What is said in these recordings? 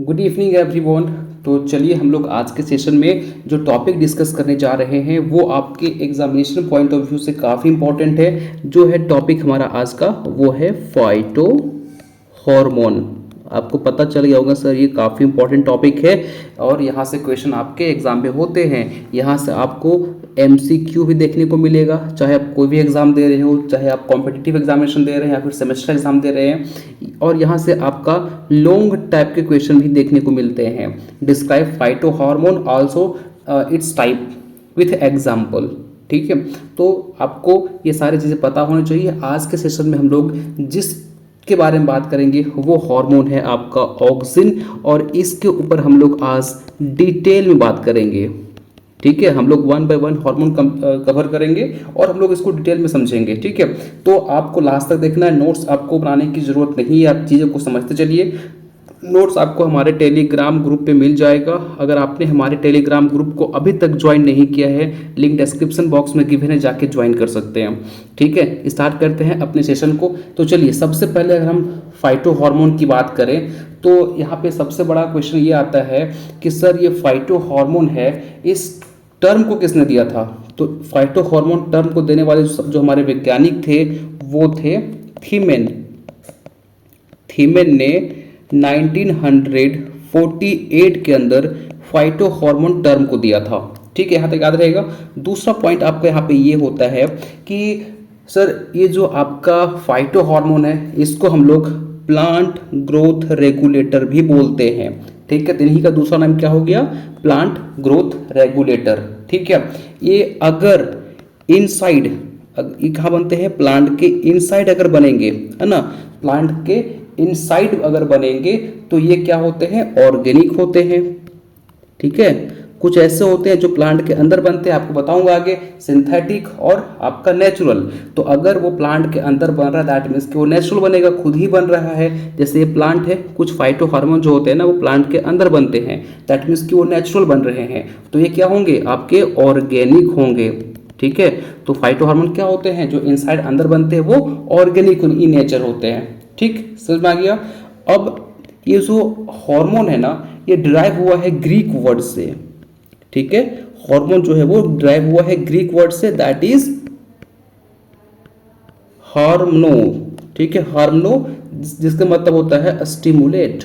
Good evening everyone. तो चलिए हम लोग आज के सेशन में जो टॉपिक डिस्कस करने जा रहे हैं वो आपके एग्जामिनेशन पॉइंट ऑफ व्यू से काफ़ी इंपॉर्टेंट है। जो है टॉपिक हमारा आज का वो है फाइटो हार्मोन। आपको पता चल गया होगा सर, ये काफ़ी इंपॉर्टेंट टॉपिक है और यहाँ से क्वेश्चन आपके एग्जाम में होते हैं। यहाँ से आपको एमसीक्यू भी देखने को मिलेगा, चाहे आप कोई भी एग्जाम दे रहे हो, चाहे आप कॉम्पिटिटिव एग्जामिनेशन दे रहे हैं या फिर सेमेस्टर एग्जाम दे रहे हैं। और यहाँ से आपका लॉन्ग टाइप के क्वेश्चन भी देखने को मिलते हैं। Describe phyto hormone also it's type with example. ठीक है, तो आपको ये सारी चीज़ें पता होनी चाहिए। आज के सेशन में हम लोग जिस के बारे में बात करेंगे वो हार्मोन है आपका ऑक्सिन, और इसके ऊपर हम लोग आज डिटेल में बात करेंगे। ठीक है, हम लोग one by one hormone cover करेंगे और हम लोग इसको डिटेल में समझेंगे। ठीक है, तो आपको लास्ट तक देखना है। नोट्स आपको बनाने की ज़रूरत नहीं है, आप चीज़ों को समझते चलिए। नोट्स आपको हमारे टेलीग्राम ग्रुप पे मिल जाएगा। अगर आपने हमारे टेलीग्राम ग्रुप को अभी तक ज्वाइन नहीं किया है, लिंक डिस्क्रिप्शन बॉक्स में गिवन है, जाके ज्वाइन कर सकते हैं। ठीक है, स्टार्ट करते हैं अपने सेशन को। तो चलिए, सबसे पहले अगर हम फाइटो हार्मोन की बात करें तो यहाँ पे सबसे बड़ा क्वेश्चन ये आता है कि सर ये फाइटो हार्मोन है, इस टर्म को किसने दिया था? तो फाइटो हार्मोन टर्म को देने वाले जो हमारे वैज्ञानिक थे वो थे थीमेन। थीमेन ने 1948 के अंदर फाइटो हार्मोन टर्म को दिया था। ठीक है, यहाँ तक याद रहेगा। दूसरा पॉइंट आपका यहाँ पे ये होता है कि सर ये जो आपका फाइटो हार्मोन है इसको हम लोग प्लांट ग्रोथ रेगुलेटर भी बोलते हैं। ठीक है, तो इन्हीं का दूसरा नाम क्या हो गया? Plant growth regulator. ठीक है, ये अगर इनसाइड, ये कहाँ बनते हैं? प्लांट के इनसाइड अगर बनेंगे, है ना, प्लांट के इनसाइड अगर बनेंगे तो ये क्या होते हैं? ऑर्गेनिक होते हैं। ठीक है, कुछ ऐसे होते हैं जो प्लांट के अंदर बनते हैं, आपको बताऊंगा आगे, सिंथेटिक और आपका नेचुरल। तो अगर वो प्लांट के अंदर बन रहा है दैट मीन्स कि वो नेचुरल बनेगा, खुद ही बन रहा है। जैसे ये प्लांट है, कुछ फाइटो हार्मोन जो होते हैं ना वो प्लांट के अंदर बनते हैं, दैट मीन्स कि वो नेचुरल बन रहे हैं। तो ये क्या होंगे? आपके ऑर्गेनिक होंगे। ठीक है, तो फाइटो हार्मोन क्या होते हैं? जो इनसाइड अंदर बनते हैं वो ऑर्गेनिक इन नेचर होते हैं। ठीक, समझ में आ गया। अब ये जो हार्मोन है ना, ये डिराइव हुआ है ग्रीक वर्ड से। ठीक है, हार्मोन जो है वो डिराइव हुआ है ग्रीक वर्ड से, दैट इज हार्मनो। ठीक है, हार्मनो जिसका मतलब होता है स्टिमुलेट।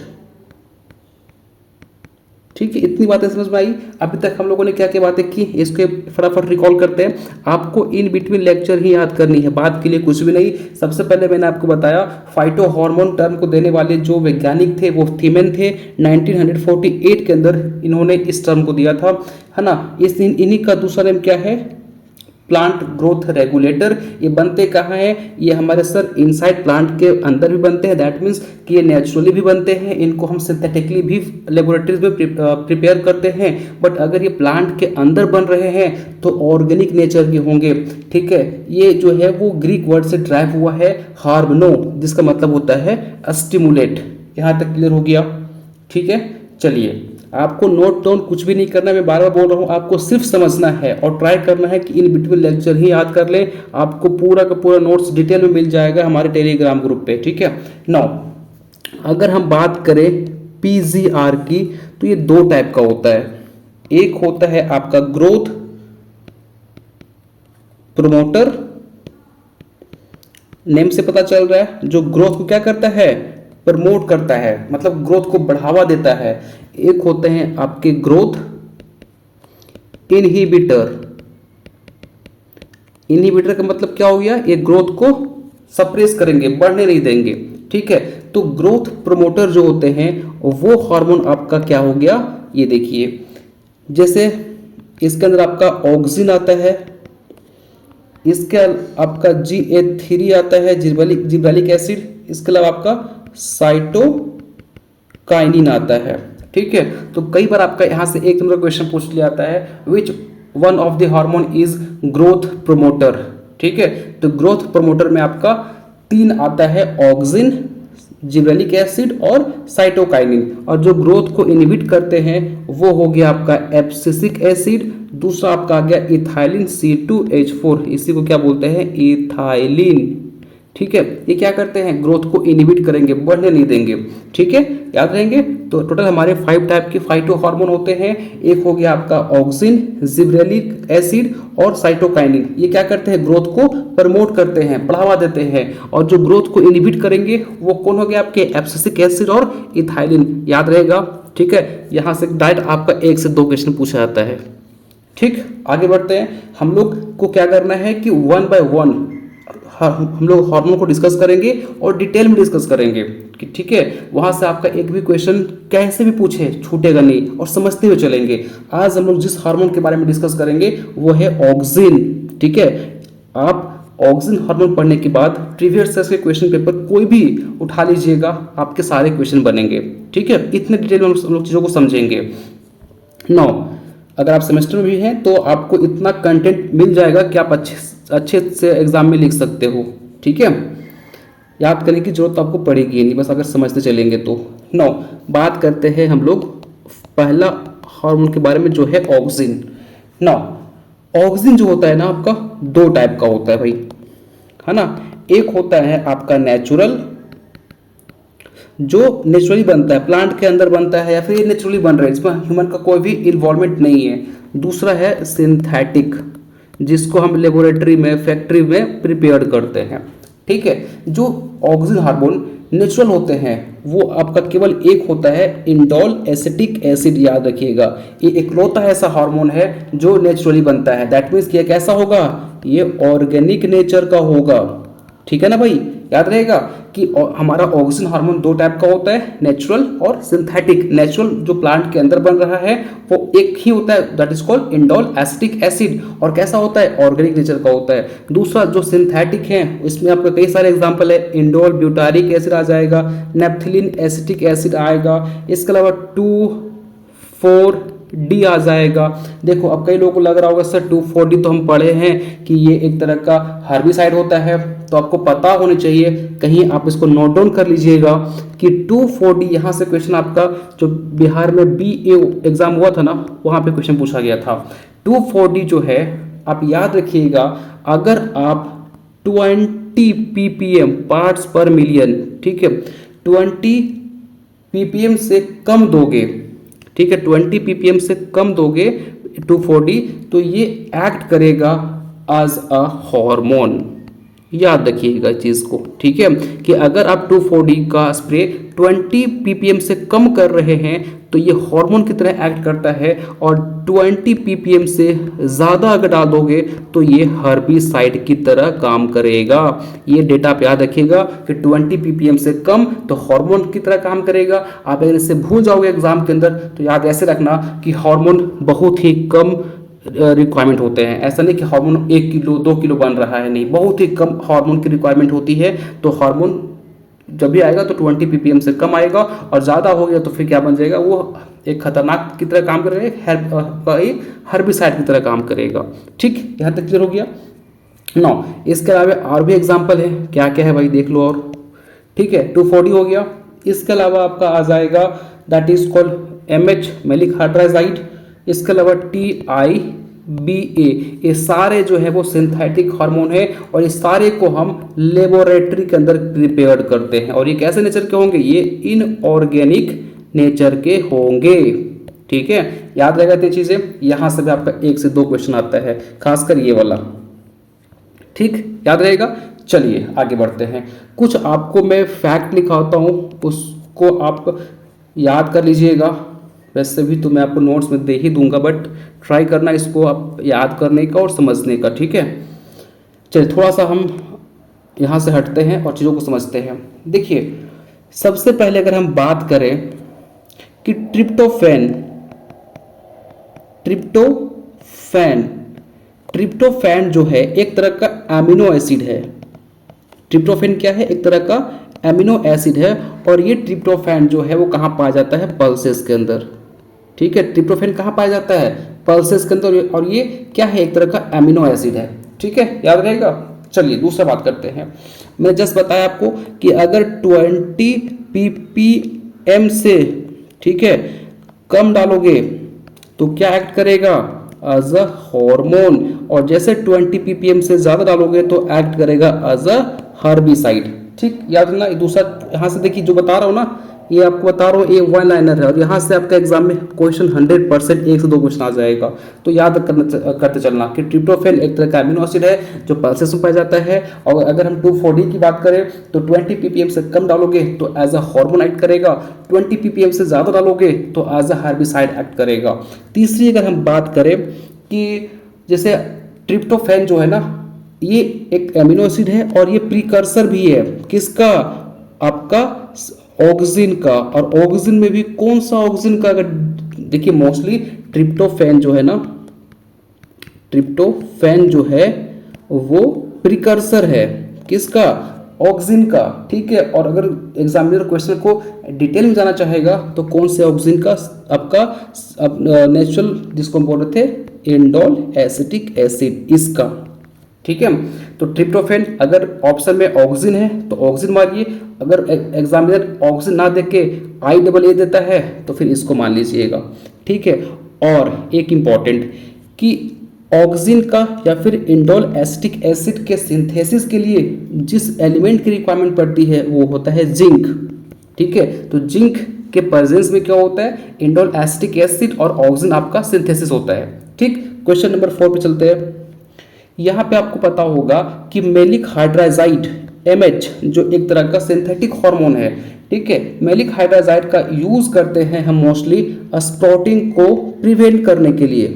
ठीक है, इतनी बातें समझ में आई। अभी तक हम लोगों ने क्या क्या बातें की, इसके फटाफट रिकॉल करते हैं। आपको इन बिटवीन लेक्चर ही याद करनी है, बात के लिए कुछ भी नहीं। सबसे पहले मैंने आपको बताया फाइटो हार्मोन टर्म को देने वाले जो वैज्ञानिक थे वो थीमेन थे। 1948 के अंदर इन्होंने इस टर्म को दिया था, है ना। इन्हीं का दूसरा नेम क्या है? Plant growth regulator. ये बनते कहाँ हैं? ये हमारे सर इनसाइड प्लांट के अंदर भी बनते हैं, दैट मीन्स कि ये नेचुरली भी बनते हैं, इनको हम सिंथेटिकली भी लेबोरेटरीज में प्रिपेयर करते हैं। बट अगर ये प्लांट के अंदर बन रहे हैं तो ऑर्गेनिक नेचर के होंगे। ठीक है, ये जो है वो ग्रीक वर्ड से ड्राइव हुआ है हार्मनो, जिसका मतलब होता है स्टिमुलेट। यहाँ तक क्लियर हो गया? ठीक है, चलिए, आपको नोट डाउन कुछ भी नहीं करना है, मैं बार बार बोल रहा हूँ, आपको सिर्फ समझना है और ट्राई करना है कि इन बिटवीन लेक्चर ही याद कर लें। आपको पूरा का पूरा नोट्स डिटेल में मिल जाएगा हमारे टेलीग्राम ग्रुप पे। ठीक है, नाउ अगर हम बात करें पीजीआर की तो ये दो टाइप का होता है। एक होता है आपका ग्रोथ प्रोमोटर, नेम से पता चल रहा है, जो ग्रोथ को क्या करता है? प्रमोट करता है, मतलब ग्रोथ को बढ़ावा देता है। एक होते हैं आपके ग्रोथ इनहिबिटर। इनहिबिटर का मतलब क्या हो गया? ये ग्रोथ को सप्रेस करेंगे, बढ़ने नहीं देंगे। ठीक है, तो ग्रोथ प्रमोटर जो होते हैं वो हार्मोन आपका क्या हो गया? ये देखिए, जैसे इसके अंदर आपका ऑक्सिन आता है, इसके आपका GA3 आता है, जिब्रालिक एसिड, इसके अलावा आपका साइटोकाइनिन आता है। ठीक है, तो कई बार आपका यहाँ से एक नंबर क्वेश्चन पूछ लिया जाता है, which one of the hormone is growth promoter. ठीक है, तो ग्रोथ प्रोमोटर में आपका 3 आता है, ऑक्सिन, जिब्रेलिक एसिड और साइटोकाइनिन। और जो ग्रोथ को इनहिबिट करते हैं वो हो गया आपका एब्सिसिक एसिड। दूसरा आपका आ गया इथाइलिन C2H4, इसी को क्या बोलते हैं? इथाइलिन। ठीक है। ये क्या करते हैं, ग्रोथ को इनहिबिट करेंगे, बढ़ने नहीं देंगे, ठीक है, याद रहेंगे। तो टोटल हमारे 5 टाइप के फाइटो हार्मोन होते हैं। एक हो गया आपका ऑक्सिन, जिबरेलिक एसिड और साइटोकाइनिन। ये क्या करते हैं, ग्रोथ को प्रमोट करते हैं, बढ़ावा देते हैं। और जो ग्रोथ को इनहिबिट करेंगे वो कौन हो गया, आपके एब्सिसिक एसिड और इथाइलिन, याद रहेगा, ठीक है। यहाँ से डायरेक्ट आपका 1 से 2 क्वेश्चन पूछा जाता है। ठीक, आगे बढ़ते हैं। हम लोग को क्या करना है कि 1 बाय 1 हम लोग हार्मोन को डिस्कस करेंगे और डिटेल में डिस्कस करेंगे कि ठीक है, वहां से आपका एक भी क्वेश्चन कैसे भी पूछे छूटेगा नहीं और समझते हुए चलेंगे। आज हम लोग जिस हार्मोन के बारे में डिस्कस करेंगे वो है ऑक्सिन, ठीक है। आप ऑक्सिन हार्मोन पढ़ने के बाद प्रीवियस ईयर के क्वेश्चन पेपर कोई भी उठा लीजिएगा, आपके सारे क्वेश्चन बनेंगे, ठीक है। इतने डिटेल में हम लोग चीज़ों को समझेंगे। नौ, अगर आप सेमेस्टर में भी हैं तो आपको इतना कंटेंट मिल जाएगा कि आप अच्छे से एग्जाम में लिख सकते हो, ठीक है। याद करने की जरूरत आपको पड़ेगी नहीं, बस अगर समझते चलेंगे तो। नौ, बात करते हैं हम लोग पहला हार्मोन के बारे में जो है ऑक्सिन। नौ, ऑक्सिन जो होता है ना आपका 2 टाइप का होता है भाई, है ना। एक होता है आपका नेचुरल, जो नेचुरली बनता है, प्लांट के अंदर बनता है या फिर नेचुरली बन रहा है, इसमें ह्यूमन का कोई भी इन्वॉल्वमेंट नहीं है। दूसरा है सिंथेटिक, जिसको हम लेबोरेटरी में, फैक्ट्री में प्रिपेयर करते हैं, ठीक है। जो ऑक्सिन हार्मोन नेचुरल होते हैं वो आपका केवल एक होता है इंडोल एसिटिक एसिड, याद रखिएगा। ये इकलौता ऐसा हार्मोन है जो नेचुरली बनता है। दैट मीन्स ये कैसा होगा, ये ऑर्गेनिक नेचर का होगा, ठीक है ना भाई। याद रहेगा कि हमारा ऑक्सिन हार्मोन 2 टाइप का होता है, नेचुरल और सिंथेटिक। नेचुरल जो प्लांट के अंदर बन रहा है वो एक ही होता है, that is called indole acetic acid, और कैसा होता है, ऑर्गेनिक नेचर का होता है। दूसरा जो सिंथेटिक है इसमें आपका कई सारे एग्जांपल है, इंडोल ब्यूटारिक एसिड आ जाएगा, नेप्थिलिन एसिटिक एसिड आएगा, इसके अलावा 2,4-D आ जाएगा। देखो अब कई लोगों को लग रहा होगा सर 2,4-D तो हम पढ़े हैं कि ये एक तरह का हर्बिसाइड होता है, तो आपको पता होनी चाहिए, कहीं आप इसको नोट डाउन कर लीजिएगा कि 2,4-D यहाँ से क्वेश्चन आपका जो बिहार में BA एग्जाम हुआ था ना, वहाँ पे क्वेश्चन पूछा गया था। 2,4-D जो है आप याद रखिएगा, अगर आप 20 ppm पार्ट्स पर मिलियन, ठीक है, 20 ppm से कम दोगे, ठीक है, 20 ppm से कम दोगे 2,4-D, तो ये एक्ट करेगा एज अ हार्मोन। याद रखिएगा इस चीज़ को, ठीक है, कि अगर आप 2,4-D का स्प्रे 20 ppm से कम कर रहे हैं तो ये हार्मोन की तरह एक्ट करता है, और 20 ppm से ज़्यादा अगर डाल दोगे तो ये हर्बिसाइड की तरह काम करेगा। ये डेटा आप याद रखिएगा कि 20 ppm से कम तो हार्मोन की तरह काम करेगा। आप अगर इसे भूल जाओगे एग्जाम के अंदर तो याद ऐसे रखना कि हार्मोन बहुत ही कम रिक्वायरमेंट होते हैं। ऐसा नहीं कि हार्मोन 1 किलो 2 किलो बन रहा है, नहीं, बहुत ही कम हार्मोन की रिक्वायरमेंट होती है। तो हार्मोन जब भी आएगा तो 20 ppm से कम आएगा, और ज़्यादा हो गया तो फिर क्या बन जाएगा, वो एक खतरनाक की तरह काम करेगा, हर्बिसाइड की तरह काम करेगा। ठीक, यहाँ तक क्लियर हो गया। 9, इसके अलावा और भी एग्जाम्पल है, क्या क्या है भाई देख लो। और ठीक है, 2,4-D हो गया। इसके अलावा आपका आ जाएगा that is called MH maleic hydrazide, इसके अलावा TIBA। ये सारे जो है वो सिंथेटिक हार्मोन है, और इस सारे को हम लेबोरेटरी के अंदर प्रिपेयर करते हैं। और ये कैसे नेचर के होंगे, ये इनऑर्गेनिक नेचर के होंगे, ठीक है। याद रहेगा ये चीज़ें, यहाँ से भी आपका 1 से 2 क्वेश्चन आता है, खासकर ये वाला, ठीक, याद रहेगा। चलिए आगे बढ़ते हैं। कुछ आपको मैं फैक्ट लिखाता हूँ, उसको आप याद कर लीजिएगा। वैसे भी तो मैं आपको नोट्स में दे ही दूंगा, बट ट्राई करना इसको आप याद करने का और समझने का, ठीक है। चलिए थोड़ा सा हम यहाँ से हटते हैं और चीज़ों को समझते हैं। देखिए सबसे पहले अगर हम बात करें कि ट्रिप्टोफैन जो है एक तरह का एमिनो एसिड है। ट्रिप्टोफैन क्या है, एक तरह का एमिनो एसिड है, और ये ट्रिप्टोफैन जो है वो कहाँ पाया जाता है, पल्सेस के अंदर, ठीक है। ट्रिप्टोफैन कहाँ पाया जाता है, पल्सेस के अंदर, और ये क्या है, एक तरह का एमिनो एसिड है, ठीक है, याद रहेगा। चलिए दूसरा बात करते हैं। मैं जस्ट बताया आपको कि अगर 20 ppm से, ठीक है, कम डालोगे तो क्या एक्ट करेगा, एज अ हार्मोन, और जैसे 20 ppm से ज़्यादा डालोगे तो एक्ट करेगा एज अ हर्बिसाइड। ठीक, याद रखना। दूसरा यहाँ से देखिए जो बता रहा हूँ ना, ये आपको बता रहा हूँ, ये वन लाइनर है और यहाँ से आपका एग्जाम में क्वेश्चन 100% 1 से 2 क्वेश्चन आ जाएगा। तो याद करते चलना कि ट्रिप्टोफैन एक तरह का अमीनो एसिड है जो पल्सेस में पाया जाता है। और अगर हम 2,4-D की बात करें तो 20 ppm से कम डालोगे तो एज अ हार्मोन एक्ट करेगा, 20 ppm से ज़्यादा डालोगे तो एज अ हर्बिसाइड एक्ट करेगा। तीसरी अगर हम बात करें कि जैसे ट्रिप्टोफैन जो है ना, ये एक एमिनो एसिड है और ये प्रीकर्सर भी है किसका, आपका ऑक्सिन का। और ऑक्सिन में भी कौन सा ऑक्सिन का, अगर देखिए मोस्टली ट्रिप्टोफैन जो है ना, ट्रिप्टोफैन जो है वो प्रीकर्सर है किसका, ऑक्सिन का। ठीक है, और अगर एग्जामिनर क्वेश्चन को डिटेल में जाना चाहेगा तो कौन से ऑक्सिन का, आपका नेचुरल जिसको हम बोल रहे थे इंडोल एसिटिक एसिड, इसका। ठीक है, तो ट्रिप्टोफैन अगर ऑप्शन में ऑक्सिन है तो ऑक्सिन मारिए, अगर एग्जामिनर ऑक्सिन ना देख के IAA देता है तो फिर इसको मान लीजिएगा। ठीक है, और एक इम्पॉर्टेंट कि ऑक्सिन का या फिर इंडोल एसिटिक एसिड के सिंथेसिस के लिए जिस एलिमेंट की रिक्वायरमेंट पड़ती है वो होता है जिंक। ठीक है, तो जिंक के प्रेजेंस में क्या होता है, इंडोल एसिटिक एसिड और ऑक्सिन आपका सिंथेसिस होता है। ठीक, क्वेश्चन नंबर 4 पे चलते हैं। यहाँ पे आपको पता होगा कि मेलिक हाइड्राजाइड MH जो एक तरह का सिंथेटिक हार्मोन है। ठीक है, मेलिक हाइड्राजाइड का यूज करते हैं हम मोस्टली स्प्राउटिंग को प्रिवेंट करने के लिए,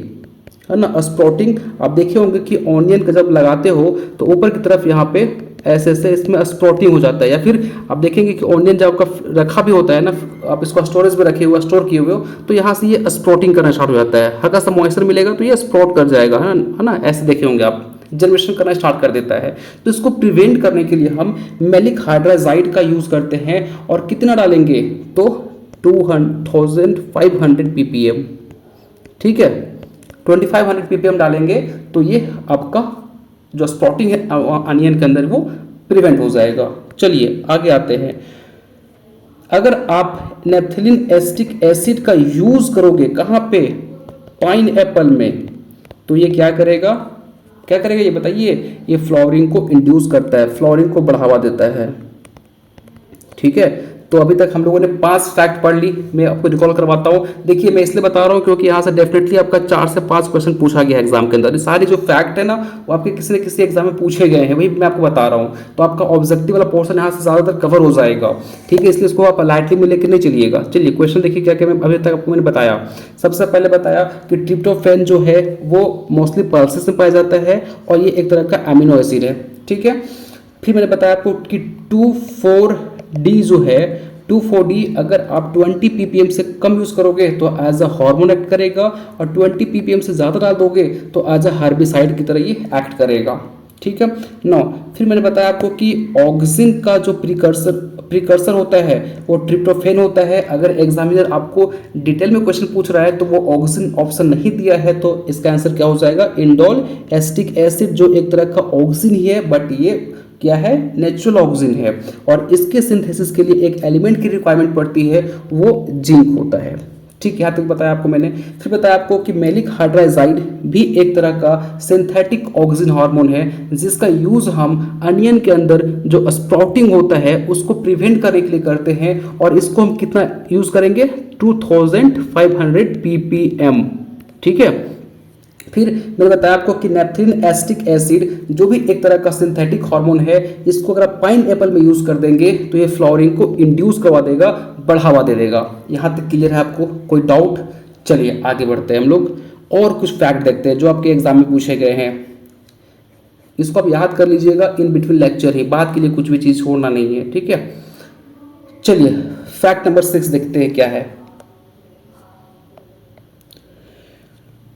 है ना। स्प्राउटिंग आप देखे होंगे कि ऑनियन का जब लगाते हो तो ऊपर की तरफ यहाँ पे ऐसे ऐसे इसमें स्प्राउटिंग हो जाता है, या फिर आप देखेंगे कि ऑनियन जब आपका रखा भी होता है ना, आप इसको स्टोरेज में रखे हुए स्टोर किए हुए हो तो यहाँ से ये स्प्राउटिंग करना स्टार्ट हो जाता है, हल्का सा मॉइस्चर मिलेगा तो ये स्प्राउट कर जाएगा, है ना। ऐसे देखे होंगे आप, जनरेशन करना स्टार्ट कर देता है। तो इसको प्रिवेंट करने के लिए हम मेलिक हाइड्राजाइड का यूज करते हैं। और कितना डालेंगे तो 2500 ppm। ठीक है, 2500 ppm डालेंगे तो ये आपका जो स्प्राउटिंग है अनियन के अंदर वो प्रिवेंट हो जाएगा। चलिए आगे आते हैं। अगर आप नेप्थलीन एसिटिक एसिड का यूज करोगे कहाँ पे, पाइन एप्पल में, तो ये क्या करेगा ये बताइए, ये फ्लावरिंग को इंड्यूस करता है, फ्लावरिंग को बढ़ावा देता है। ठीक है, तो अभी तक हम लोगों ने 5 फैक्ट पढ़ ली। मैं आपको रिकॉल करवाता हूँ। देखिए मैं इसलिए बता रहा हूँ क्योंकि यहाँ से डेफिनेटली आपका 4 से 5 क्वेश्चन पूछा गया है एग्जाम के अंदर। सारे जो फैक्ट है ना वो आपके किसी न किसी एग्जाम में पूछे गए हैं, वही मैं आपको बता रहा हूँ। तो आपका ऑब्जेक्टिव वाला पोर्शन यहाँ से ज़्यादातर कवर हो जाएगा। ठीक है, इसलिए इसको आप लाइटली में लेकर नहीं चलिएगा। चलिए क्वेश्चन देखिए क्या क्या मैं अभी तक आपको मैंने बताया। सबसे पहले बताया कि ट्रिप्टोफैन जो है वो मोस्टली पल्सेस में पाया जाता है और ये एक तरह का अमीनो एसिड है। ठीक है, फिर मैंने बताया आपको कि 2,4-D जो है, 2,4-D अगर आप 20 ppm से कम यूज करोगे तो एज अ हार्मोन एक्ट करेगा, और 20 ppm से ज़्यादा डाल दोगे तो एज अ हार्बिसाइड की तरह ये एक्ट करेगा। ठीक है, नौ फिर मैंने बताया आपको कि ऑक्सिन का जो प्रीकर्सर होता है वो ट्रिप्टोफैन होता है। अगर एग्जामिनर आपको डिटेल में क्वेश्चन पूछ रहा है तो वो ऑक्सिन ऑप्शन नहीं दिया है तो इसका आंसर क्या हो जाएगा, इंडोल एसिटिक एसिड, जो एक तरह का ऑक्सिन ही है बट ये क्या है, नेचुरल ऑक्सिन है। और इसके सिंथेसिस के लिए एक एलिमेंट की रिक्वायरमेंट पड़ती है, वो जिंक होता है। ठीक, यहाँ तक बताया आपको मैंने। फिर बताया आपको कि मेलिक हाइड्राजाइड भी एक तरह का सिंथेटिक ऑक्सिन हार्मोन है जिसका यूज हम अनियन के अंदर जो स्प्राउटिंग होता है उसको प्रिवेंट करने के लिए करते हैं, और इसको हम कितना यूज करेंगे, 2500 ppm। ठीक है, फिर मैंने बताया आपको कि नेप्थलीन एसिटिक एसिड जो भी एक तरह का सिंथेटिक हार्मोन है, इसको अगर आप पाइन एप्पल में यूज कर देंगे तो ये फ्लावरिंग को इंड्यूस करवा देगा, बढ़ावा दे देगा। यहाँ तक क्लियर है आपको, कोई डाउट? चलिए आगे बढ़ते हैं हम लोग और कुछ फैक्ट देखते हैं जो आपके एग्जाम में पूछे गए हैं। इसको आप याद कर लीजिएगा, इन बिटवीन लेक्चर ही, बात के लिए कुछ भी चीज छोड़ना नहीं है। ठीक है, चलिए फैक्ट नंबर 6 देखते हैं क्या है।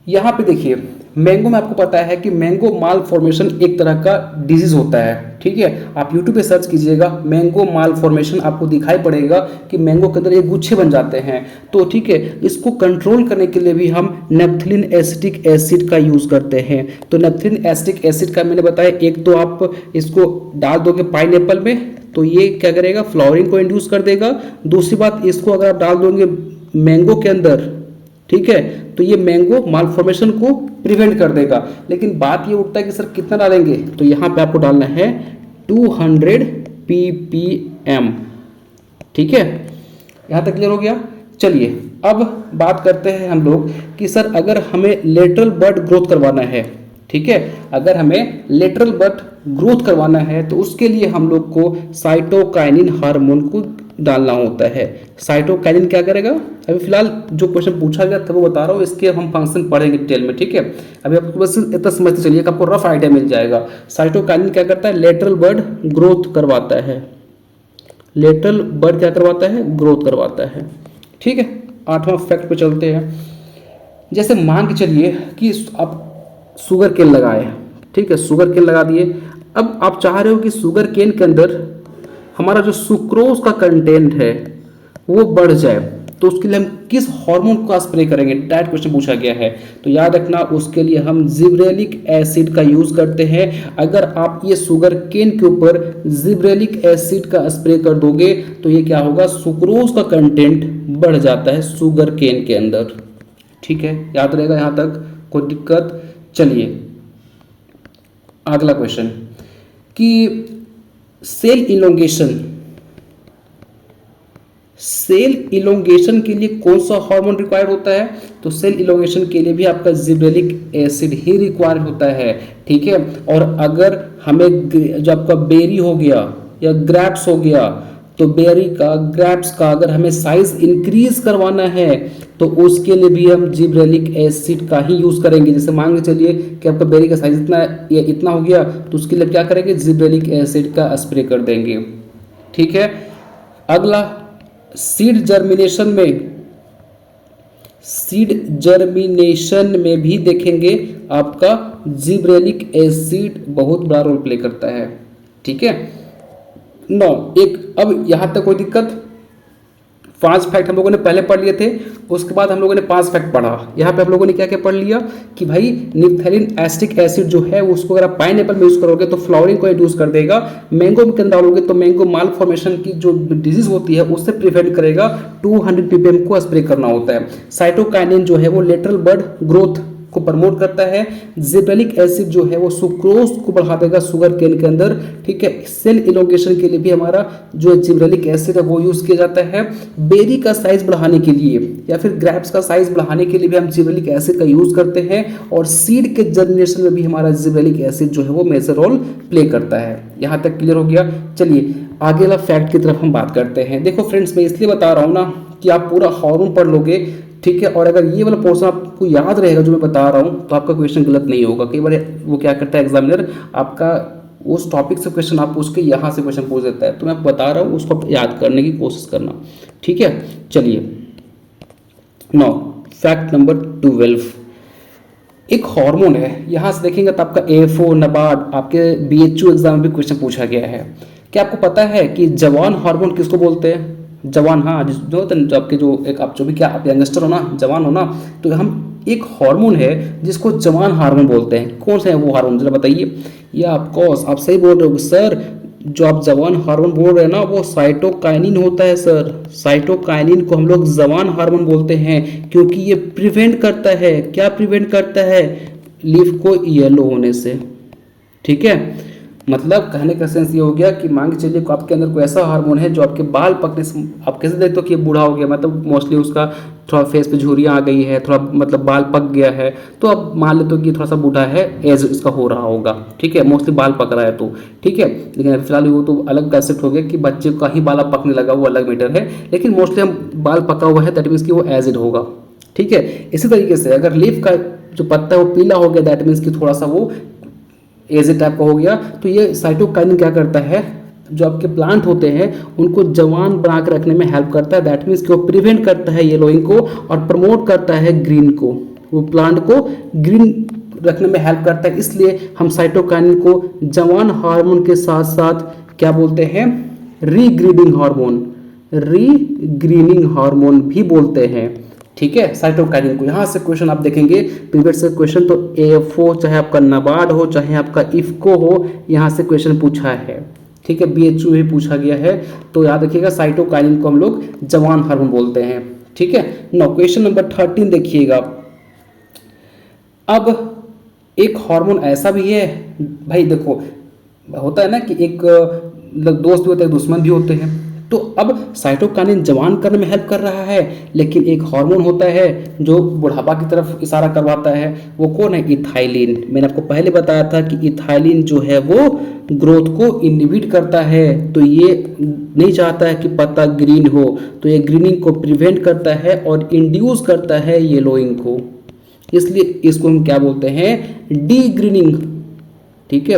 यहाँ पे देखिए मैंगो में आपको पता है कि मैंगो माल फॉर्मेशन एक तरह का डिजीज होता है। ठीक है, आप यूट्यूब पे सर्च कीजिएगा मैंगो माल फॉर्मेशन, आपको दिखाई पड़ेगा कि मैंगो के अंदर ये गुच्छे बन जाते हैं। तो ठीक है, इसको कंट्रोल करने के लिए भी हम नेप्थलीन एसिटिक एसिड का यूज करते हैं। तो नेप्थलीन एसिटिक एसिड का मैंने बताया, एक तो आप इसको डाल दोगे पाइन एप्पल में तो ये क्या करेगा, फ्लावरिंग को इंड्यूस कर देगा। दूसरी बात, इसको अगर आप डाल दोगे मैंगो के अंदर, ठीक है, तो ये मैंगो माल फॉर्मेशन को प्रिवेंट कर देगा। लेकिन बात ये उठता है कि सर कितना डालेंगे, तो यहाँ पे आपको डालना है 200 ppm। ठीक है, यहाँ तक क्लियर हो गया। चलिए अब बात करते हैं हम लोग कि सर अगर हमें लेटरल बर्ड ग्रोथ करवाना है, ठीक है, अगर हमें लेटरल बर्ड ग्रोथ करवाना है तो उसके लिए हम लोग को साइटोकाइनिन हार्मोन को डालना होता है। साइटोकाइनिन क्या करेगा, अभी फिलहाल जो क्वेश्चन पूछा गया था वो बता रहा हूँ, इसके हम फंक्शन पढ़ेंगे डिटेल में, ठीक है। अभी आपको बस इतना समझते चलिए कि आपको रफ आइडिया मिल जाएगा। साइटोकाइनिन क्या करता है, लेटरल बर्ड ग्रोथ करवाता है, लेटरल बर्ड क्या करवाता है, ग्रोथ करवाता है। ठीक है, 8वां फैक्ट पे चलते हैं। जैसे मान के चलिए कि आप शुगर केन लगाए, ठीक है, शुगर केन लगा दिए। अब आप चाह रहे हो कि शुगर केन के अंदर हमारा जो सुक्रोज का कंटेंट है वो बढ़ जाए, तो उसके लिए हम किस हार्मोन का स्प्रे करेंगे, डायरेक्ट क्वेश्चन पूछा गया है। तो याद रखना उसके लिए हम जिब्रेलिक एसिड का यूज करते हैं। अगर आप ये शुगर केन के ऊपर जिब्रेलिक एसिड का स्प्रे कर दोगे तो ये क्या होगा, सुक्रोज का कंटेंट बढ़ जाता है शुगर केन के अंदर। ठीक है, याद रहेगा यहाँ तक, कोई दिक्कत। चलिए अगला क्वेश्चन कि सेल इलोंगेशन, सेल इलोंगेशन के लिए कौन सा हार्मोन रिक्वायर्ड होता है, तो सेल इलोंगेशन के लिए भी आपका जिब्रेलिक एसिड ही रिक्वायर्ड होता है। ठीक है, और अगर हमें जो आपका बेरी हो गया या ग्रैप्स हो गया, तो बेरी का ग्रैप्स का अगर हमें साइज इंक्रीज करवाना है तो उसके लिए भी हम जिब्रेलिक एसिड का ही यूज करेंगे। जैसे मान के चलिए कि आपका बेरी का साइज इतना हो गया, तो उसके लिए क्या करेंगे, जिब्रेलिक एसिड का स्प्रे कर देंगे। ठीक है, अगला सीड जर्मिनेशन में, सीड जर्मिनेशन में भी देखेंगे आपका जिब्रेलिक एसिड बहुत बड़ा रोल प्ले करता है। ठीक है, अब यहां तक कोई दिक्कत। 5 फैक्ट हम लोगों ने पहले पढ़ लिए थे, उसके बाद हम लोगों ने 5 फैक्ट पढ़ा। यहाँ पे हम लोगों ने क्या क्या पढ़ लिया कि भाई निफ्थैलिन एसिटिक एसिड जो है उसको अगर आप पाइनएप्पल में यूज करोगे तो फ्लावरिंग को इंड्यूस कर देगा, मैंगो में डालोगे तो मैंगो माल फॉर्मेशन की जो डिजीज होती है उससे प्रिवेंट करेगा। 200 ppm को स्प्रे करना होता है। साइटोकाइनिन जो है वो लेटरल बर्ड ग्रोथ को प्रमोट करता है। जिब्रेलिक एसिड जो है वो सुक्रोज को बढ़ा देगा शुगर केन के अंदर। ठीक है, सेल इलोंगेशन के लिए भी हमारा जो जिब्रेलिक एसिड है वो यूज किया जाता है। बेरी का साइज बढ़ाने के लिए या फिर ग्रैप्स का साइज बढ़ाने के लिए भी हम जिब्रेलिक एसिड का यूज करते हैं। और सीड के जर्मिनेशन में भी हमारा जिब्रेलिक एसिड जो है वो मेजर रोल प्ले करता है। यहां तक क्लियर हो गया। चलिए आगे वाला फैक्ट की तरफ हम बात करते हैं। देखो फ्रेंड्स, मैं इसलिए बता रहा हूं ना कि आप पूरा हार्मोन पढ़ लोगे, ठीक है, और अगर ये वाला पोर्शन आपको याद रहेगा जो मैं बता रहा हूँ तो आपका क्वेश्चन गलत नहीं होगा। कई बार वो क्या करता है एग्जामिनर, आपका उस टॉपिक से क्वेश्चन आप पूछ के यहाँ से क्वेश्चन पूछ देता है, तो मैं बता रहा हूँ उसको याद करने की कोशिश करना। ठीक है, चलिए नौ फैक्ट नंबर 12, एक हार्मोन है, यहाँ से देखेंगे तो आपका एएफओ नबार्ड आपके बीएचयू एग्जाम में भी क्वेश्चन पूछा गया है। क्या आपको पता है कि जवान हार्मोन किसको बोलते हैं, जवान, हाँ, जो आपके जो एक आप जो भी क्या आप यंगस्टर हो ना, जवान हो ना, तो हम एक हार्मोन है जिसको जवान हार्मोन बोलते हैं। कौन सा है वो हार्मोन जरा बताइए। या ऑफकोर्स आप सही बोल रहे हो सर, जो आप जवान हार्मोन बोल रहे हैं ना वो साइटोकाइनिन होता है सर। साइटोकाइनिन को हम लोग जवान हार्मोन बोलते हैं क्योंकि ये प्रिवेंट करता है, क्या प्रिवेंट करता है, लीफ को येलो होने से। ठीक है, मतलब कहने का सेंस ये हो गया कि मान के चलिए आपके अंदर कोई ऐसा हार्मोन है जो आपके बाल पकने से आप कैसे देखते हो कि ये बूढ़ा हो गया, मतलब मोस्टली उसका थोड़ा फेस पे झुर्रियाँ आ गई है, थोड़ा मतलब बाल पक गया है, तो अब मान लेते हो कि थोड़ा सा बूढ़ा है, एज इसका हो रहा होगा। ठीक है, मोस्टली बाल पक रहा है तो ठीक है, लेकिन फिलहाल वो तो अलग कंसेप्ट हो गया कि बच्चे का ही बाल पकने लगा, वो अलग मैटर है, लेकिन मोस्टली हम बाल पका हुआ है दैट मीन्स कि वो एजिड होगा। ठीक है, इसी तरीके से अगर लीफ का जो पत्ता है वो पीला हो गया दैट मीन्स कि थोड़ा सा वो एजिड टाइप का हो गया। तो ये साइटोकाइनिन क्या करता है, जो आपके प्लांट होते हैं उनको जवान बना के रखने में हेल्प करता है। दैट मीन्स कि वो प्रिवेंट करता है येलोइंग को और प्रमोट करता है ग्रीन को, वो प्लांट को ग्रीन रखने में हेल्प करता है। इसलिए हम साइटोकाइनिन को जवान हार्मोन के साथ साथ क्या बोलते हैं, रीग्रीनिंग हार्मोन, रीग्रीनिंग हार्मोन भी बोलते हैं। ठीक है, साइटोकाइनिन को। यहाँ से क्वेश्चन आप देखेंगे प्रीवियस से क्वेश्चन, तो एएफओ चाहे आपका नबार्ड हो चाहे आपका इफको हो, यहाँ से क्वेश्चन पूछा है। ठीक है, बीएचयू भी पूछा गया है, तो याद रखिएगा साइटोकाइनिन को हम लोग जवान हार्मोन बोलते हैं। ठीक है, नो क्वेश्चन नंबर 13 देखिएगा। अब एक हार्मोन ऐसा भी है भाई, देखो होता है ना कि एक दोस्त भी होते हैं, दुश्मन भी होते हैं। तो अब साइटोकाइनिन जवान करने में हेल्प कर रहा है, लेकिन एक हार्मोन होता है जो बुढ़ापा की तरफ इशारा करवाता है, वो कौन है? इथाइलिन। मैंने आपको पहले बताया था कि इथाइलिन जो है वो ग्रोथ को इनहिबिट करता है, तो ये नहीं चाहता है कि पत्ता ग्रीन हो, तो ये ग्रीनिंग को प्रिवेंट करता है और इंड्यूस करता है येलोइंग को। इसलिए इसको हम क्या बोलते हैं? D grinning. ठीक है,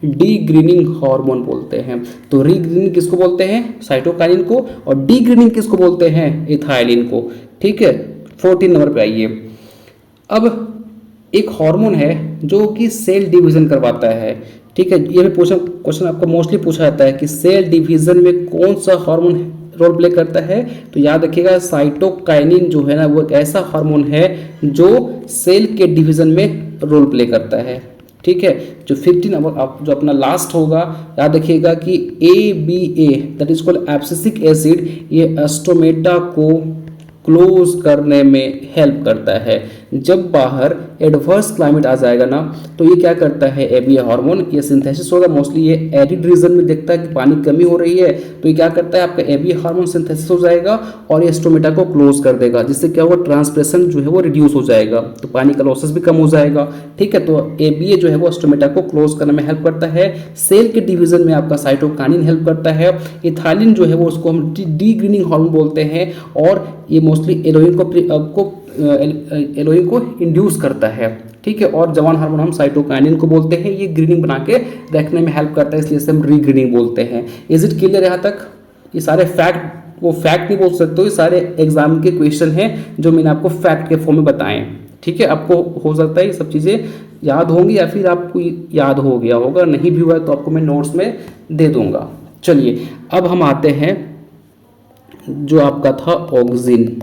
डी ग्रीनिंग हार्मोन बोलते हैं। तो री ग्रीनिंग किसको बोलते हैं? साइटोकाइनिन को। और डी ग्रीनिंग किसको बोलते हैं? इथाइलिन को। ठीक है, 14 नंबर पे आइए। अब एक हार्मोन है जो कि सेल डिवीजन करवाता है। ठीक है, ये भी पूछा क्वेश्चन आपको मोस्टली पूछा जाता है कि सेल डिवीजन में कौन सा हार्मोन रोल प्ले करता है। तो याद रखिएगा, साइटोकाइनिन जो है ना वो एक ऐसा हार्मोन है जो सेल के डिवीजन में रोल प्ले करता है। ठीक है, जो 15 नंबर आप जो अपना लास्ट होगा, याद रखिएगा कि ABA that is called abscisic acid, ये एस्टोमेटा को क्लोज करने में हेल्प करता है। जब बाहर एडवर्स क्लाइमेट आ जाएगा ना, तो ये क्या करता है? एबीए हार्मोन ये सिंथेसिस होगा। मोस्टली ये एरिड रीजन में देखता है कि पानी कमी हो रही है, तो ये क्या करता है? आपका एबीए हार्मोन सिंथेसिस हो जाएगा और ये स्टोमेटा को क्लोज कर देगा, जिससे क्या होगा? ट्रांसप्रेशन जो है वो रिड्यूस हो जाएगा, तो पानी का लॉसेस भी कम हो जाएगा। ठीक है, तो एबीए जो है वो स्टोमेटा को क्लोज करने में हेल्प करता है। सेल के डिवीजन में आपका साइटोकाइनिन हेल्प करता है। इथाइलिन जो है वो उसको हम डी ग्रीनिंग हार्मोन बोलते हैं, और ये मोस्टली एलोइन को इंड्यूस करता है। ठीक है, और जवान हार्मोन हम साइटोकाइनिन को बोलते हैं, ये ग्रीनिंग बना के रखने में हेल्प करता है, इसलिए इसे हम रीग्रीनिंग बोलते हैं। इज इट क्लियर यहाँ तक? ये सारे फैक्ट, वो फैक्ट नहीं बोल सकते हो, ये सारे एग्जाम के क्वेश्चन हैं जो मैंने आपको फैक्ट के फॉर्म में बताए। ठीक है, आपको हो सकता है ये सब चीज़ें याद होंगी या फिर आपको याद हो गया होगा, नहीं भी हुआ तो आपको मैं नोट्स में दे दूंगा। चलिए, अब हम आते हैं जो आपका था ऑक्सिन।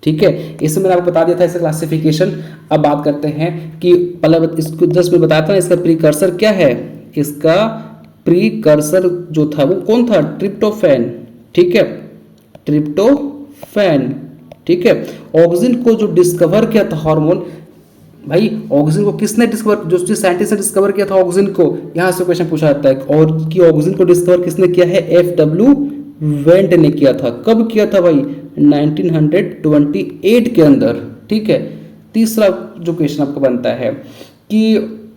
ठीक है, इसमें मैंने आपको बता दिया था इसका क्लासिफिकेशन। अब बात करते हैं कि पहले इसको जस्ट मैं बताया था इसका प्रीकर्सर क्या है। इसका प्रीकर्सर जो था वो कौन था? ट्रिप्टोफैन। ठीक है, ट्रिप्टोफैन। ठीक है, ऑक्सिन को जो डिस्कवर किया था हार्मोन, भाई ऑक्सिन को किसने डिस्कवर, जो साइंटिस्ट ने डिस्कवर किया था ऑक्सिन को, यहाँ से क्वेश्चन पूछा जाता है। और कि ऑक्सिन को डिस्कवर किसने किया है? FW वेंट ने किया था। कब किया था भाई? 1928 के अंदर। ठीक है, तीसरा जो क्वेश्चन आपका बनता है कि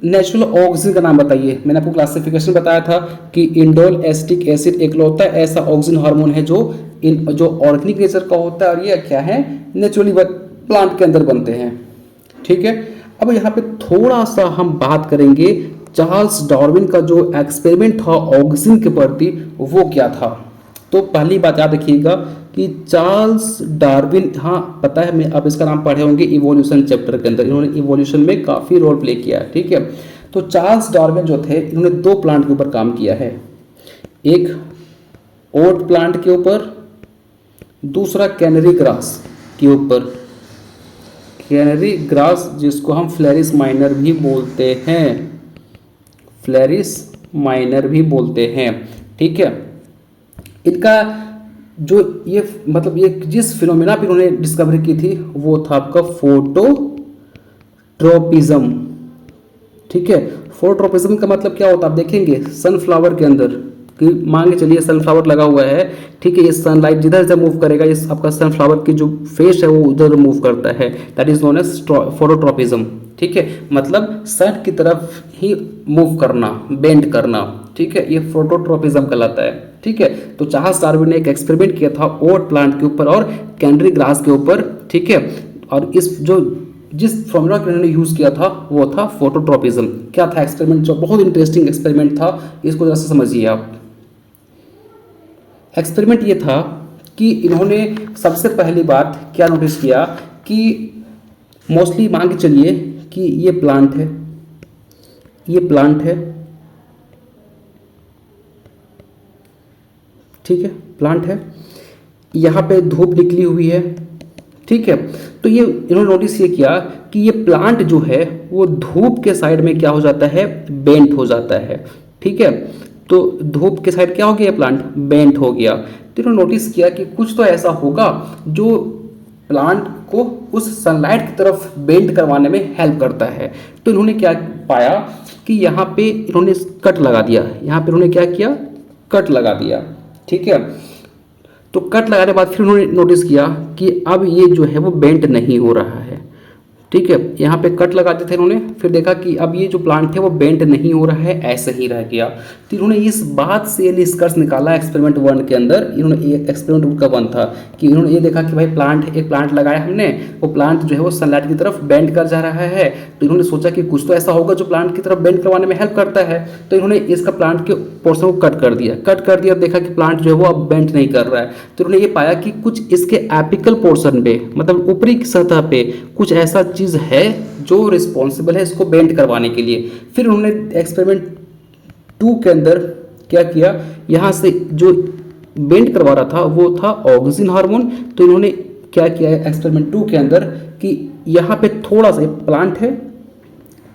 नेचुरल ऑक्सिन का नाम बताइए। मैंने आपको क्लासिफिकेशन बताया था कि इंडोल एसिटिक एसिड एकलौता ऐसा ऑक्सिन हार्मोन है जो ऑर्गेनिक नेचर का होता है, और ये क्या है? नेचुरली प्लांट के अंदर बनते हैं। ठीक है, अब यहाँ पे थोड़ा सा हम बात करेंगे चार्ल्स डार्विन का जो एक्सपेरिमेंट था ऑक्सिन के प्रति, वो क्या था। तो पहली बात याद रखिएगा कि चार्ल्स डार्विन, हाँ पता है, मैं आप इसका नाम पढ़े होंगे इवोल्यूशन चैप्टर के अंदर, इन्होंने इवोल्यूशन में काफ़ी रोल प्ले किया है। ठीक है, तो चार्ल्स डार्विन जो थे, इन्होंने 2 प्लांट के ऊपर काम किया है, एक ओट प्लांट के ऊपर, दूसरा कैनरी ग्रास के ऊपर। कैनरी ग्रास जिसको हम फ्लेरिस माइनर भी बोलते हैं, फ्लेरिस माइनर भी बोलते हैं। ठीक है, इनका जो ये मतलब ये जिस फिनोमेना पे उन्होंने डिस्कवरी की थी वो था आपका फोटोट्रोपिज्म। ठीक है, फोटोट्रोपिज्म का मतलब क्या होता है आप देखेंगे सनफ्लावर के अंदर, कि मान के चलिए सनफ्लावर लगा हुआ है। ठीक है, ये सनलाइट जिधर से मूव करेगा, इस आपका सनफ्लावर की जो फेस है वो उधर मूव करता है, that is known as phototropism. ठीक है, मतलब सन की तरफ ही मूव करना, बेंड करना। ठीक है, ये फोटोट्रोपिज्म कहलाता है। ठीक है, तो चार्ल्स डार्विन ने एक एक्सपेरिमेंट किया था ओट प्लांट के ऊपर और कैनरी ग्रास के ऊपर। ठीक है, और जिस फॉर्मूला को उन्होंने यूज किया था वो था फोटोट्रोपिज्म। क्या था एक्सपेरिमेंट? जो बहुत इंटरेस्टिंग एक्सपेरिमेंट था, इसको जरा से समझिए आप। एक्सपेरिमेंट ये था कि इन्होंने सबसे पहली बात क्या नोटिस किया कि मोस्टली मान के चलिए कि ये प्लांट है, ये प्लांट है। ठीक है, प्लांट है, यहाँ पे धूप निकली हुई है। ठीक है, तो ये इन्होंने नोटिस ये किया कि ये प्लांट जो है वो धूप के साइड में क्या हो जाता है? बेंट हो जाता है। ठीक है, तो धूप के साइड क्या हो गया? प्लांट बेंट हो गया। तो इन्होंने नोटिस किया कि कुछ तो ऐसा होगा जो प्लांट को उस सनलाइट की तरफ बेंड करवाने में हेल्प करता है। तो इन्होंने क्या पाया कि यहाँ पे इन्होंने कट लगा दिया, यहाँ पे इन्होंने क्या किया, कट लगा दिया, ठीक है। तो कट लगाने के बाद फिर उन्होंने नोटिस किया कि अब ये जो है वो बेंड नहीं हो रहा है, ठीक है। यहाँ पे कट लगा दिए थे इन्होंने, फिर देखा कि अब ये जो प्लांट है वो बेंड नहीं हो रहा है, ऐसे ही रह गया। तो इन्होंने इस बात से ये निष्कर्ष निकाला एक्सपेरिमेंट 1 के अंदर, इन्होंने एक्सपेरिमेंट का 1 था कि इन्होंने ये देखा कि भाई एक प्लांट लगाया हमने, वो प्लांट जो है वो सनलाइट की तरफ बेंड कर जा रहा है। तो इन्होंने सोचा कि कुछ तो ऐसा होगा जो प्लांट की तरफ बेंड करवाने में हेल्प करता है। तो इन्होंने इसका प्लांट के पोर्शन को कट कर दिया, देखा कि प्लांट जो है वो अब बेंड नहीं कर रहा है। तो इन्होंने ये पाया कि कुछ इसके एपिकल पोर्शन पे, मतलब ऊपरी सतह पे कुछ ऐसा चीज है जो रिस्पॉन्सिबल है इसको बेंड करवाने के लिए। फिर उन्होंने एक्सपेरिमेंट 2 के अंदर क्या किया, यहाँ से जो बेंड करवा रहा था वो था ऑक्सिन हार्मोन। तो इन्होंने क्या किया एक्सपेरिमेंट 2 के अंदर कि यहाँ पे थोड़ा सा प्लांट है,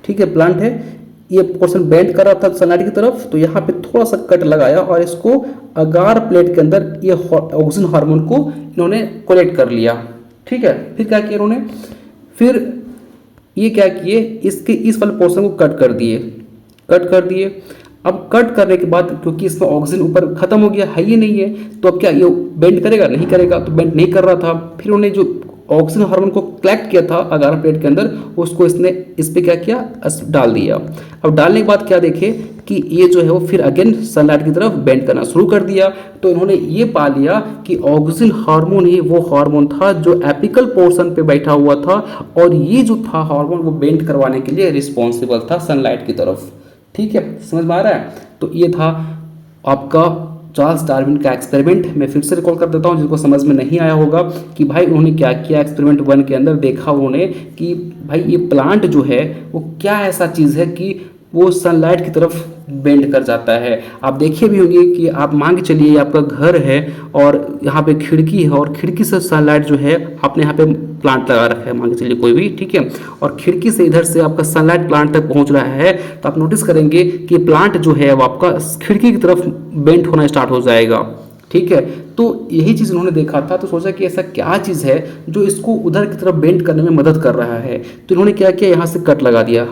ठीक है, प्लांट है, ये पोर्शन बेंड कर रहा था सनलाइट की तरफ, तो यहाँ पे थोड़ा सा कट लगाया और इसको अगार प्लेट के अंदर ये ऑक्सिन हार्मोन को इन्होंने कोलेक्ट कर लिया, ठीक है। फिर क्या किया इन्होंने, फिर ये क्या किए, इसके इस वाले पोर्शन को कट कर दिए। अब कट करने के बाद क्योंकि इसमें ऑक्सीजन ऊपर खत्म हो गया, है ही नहीं है, तो अब क्या ये बेंड करेगा, नहीं करेगा, तो बेंड नहीं कर रहा था। फिर उन्होंने जो ऑक्सीजन हार्मोन को कलेक्ट किया था अगार प्लेट के अंदर, उसको इसने इस पे क्या किया, डाल दिया। अब डालने के बाद क्या देखे कि ये जो है वो फिर अगेन सनलाइट की तरफ बेंड करना शुरू कर दिया। तो इन्होंने ये पा लिया कि ऑक्सिन हार्मोन ही वो हार्मोन था जो एपिकल पोर्शन पे बैठा हुआ था, और ये जो था हार्मोन वो बेंड करवाने के लिए रिस्पॉन्सिबल था सनलाइट की तरफ, ठीक है। समझ में आ रहा है। तो ये था आपका चार्ल्स डार्विन का एक्सपेरिमेंट। मैं फिर से रिकॉल कर देता हूँ जिनको समझ में नहीं आया होगा कि भाई उन्होंने क्या किया। एक्सपेरिमेंट 1 के अंदर देखा उन्होंने कि भाई ये प्लांट जो है वो क्या ऐसा चीज़ है कि वो सनलाइट की तरफ बेंड कर जाता है। आप देखिए भी होंगे कि आप मान के चलिए आपका घर है और यहाँ पे खिड़की है, और खिड़की से सनलाइट जो है आपने यहाँ पे प्लांट लगा रखा है, मान के चलिए कोई भी, ठीक है, और खिड़की से इधर से आपका सनलाइट प्लांट तक पहुँच रहा है, तो आप नोटिस करेंगे कि प्लांट जो है वो आपका खिड़की की तरफ बेंड होना स्टार्ट हो जाएगा, ठीक है। तो यही चीज़ उन्होंने देखा था, तो सोचा कि ऐसा क्या चीज़ है जो इसको उधर की तरफ बेंड करने में मदद कर रहा है। तो इन्होंने क्या किया, यहाँ से कट लगा दिया,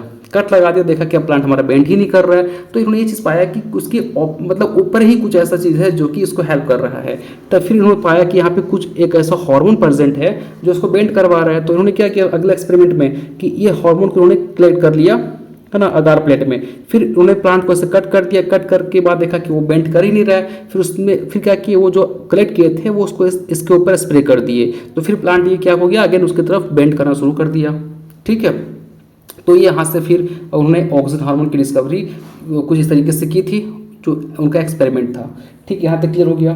देखा कि प्लांट हमारा बेंड ही नहीं कर रहा है। तो इन्होंने ये चीज़ पाया कि उसकी मतलब ऊपर ही कुछ ऐसा चीज़ है जो कि इसको हेल्प कर रहा है। तब फिर इन्होंने पाया कि यहाँ पे कुछ एक ऐसा हार्मोन प्रेजेंट है जो इसको बेंड करवा रहा है। तो इन्होंने क्या किया अगले एक्सपेरिमेंट में कि ये हार्मोन को उन्होंने कलेक्ट कर लिया है ना अगार प्लेट में। फिर उन्होंने प्लांट को ऐसे कट कर दिया, कट करके बाद देखा कि वो बेंड कर ही नहीं रहा है। फिर उसमें फिर क्या किया, वो जो कलेक्ट किए थे वो उसको इसके ऊपर स्प्रे कर दिए। तो फिर प्लांट ये क्या हो गया, अगेन उसकी तरफ बेंड करना शुरू कर दिया, ठीक है। तो ये यहाँ से फिर उन्होंने ऑक्सिन हार्मोन की डिस्कवरी कुछ इस तरीके से की थी, जो उनका एक्सपेरिमेंट था, ठीक। यहाँ तक क्लियर हो गया।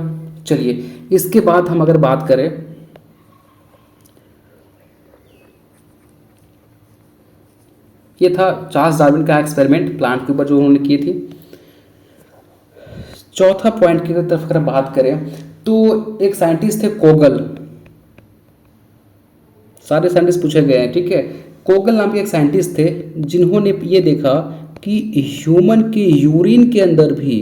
चलिए इसके बाद हम अगर बात करें, ये था चार्ल्स डार्विन का एक्सपेरिमेंट प्लांट के ऊपर जो उन्होंने की थी। चौथा पॉइंट की तरफ अगर बात करें तो एक साइंटिस्ट थे कोगल, सारे साइंटिस्ट पूछे गए हैं, ठीक है। कोगल नाम के एक साइंटिस्ट थे जिन्होंने ये देखा कि ह्यूमन के यूरिन के अंदर भी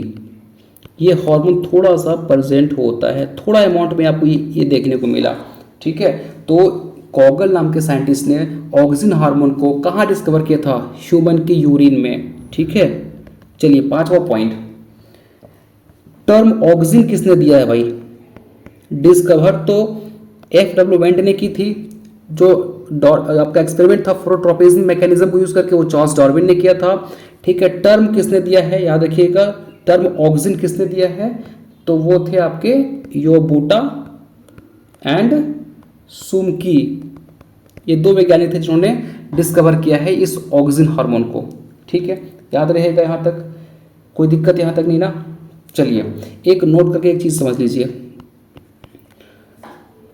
ये हार्मोन थोड़ा सा प्रेजेंट होता है, थोड़ा अमाउंट में आपको ये देखने को मिला, ठीक है। तो कोगल नाम के साइंटिस्ट ने ऑक्सिन हार्मोन को कहाँ डिस्कवर किया था, ह्यूमन के यूरिन में, ठीक है। चलिए 5वां पॉइंट, टर्म ऑक्सिन किसने दिया है भाई, डिस्कवर तो F.W. वेंट ने की थी। जो आपका एक्सपेरिमेंट था फोटोट्रॉपिज्म मैकेनिज्म को यूज करके, वो चार्ल्स डार्विन ने किया था, ठीक है। टर्म किसने दिया है, याद रखिएगा, टर्म ऑक्सिन किसने दिया है, तो वो थे आपके योबूटा एंड सुमकी। ये दो वैज्ञानिक थे जिन्होंने डिस्कवर किया है इस ऑक्सिन हार्मोन को, ठीक है। याद रहेगा यहाँ तक, कोई दिक्कत यहाँ तक नहीं ना। चलिए एक नोट करके एक चीज़ समझ लीजिए,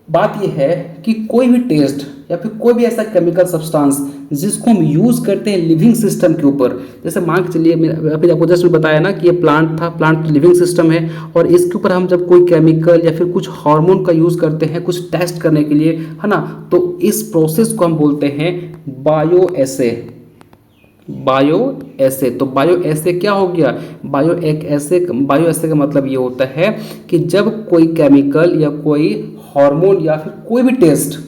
बात यह है कि कोई भी टेस्ट या फिर कोई भी ऐसा केमिकल सब्सटेंस जिसको हम यूज़ करते हैं लिविंग सिस्टम के ऊपर, जैसे मान के चलिए अभी आपको जस्ट बताया ना कि ये प्लांट था, प्लांट लिविंग सिस्टम है, और इसके ऊपर हम जब कोई केमिकल या फिर कुछ हार्मोन का यूज़ करते हैं कुछ टेस्ट करने के लिए, है ना, तो इस प्रोसेस को हम बोलते हैं बायो एसे। तो बायो एसे क्या हो गया, बायो एसे का मतलब ये होता है कि जब कोई केमिकल या कोई हार्मोन या फिर कोई भी टेस्ट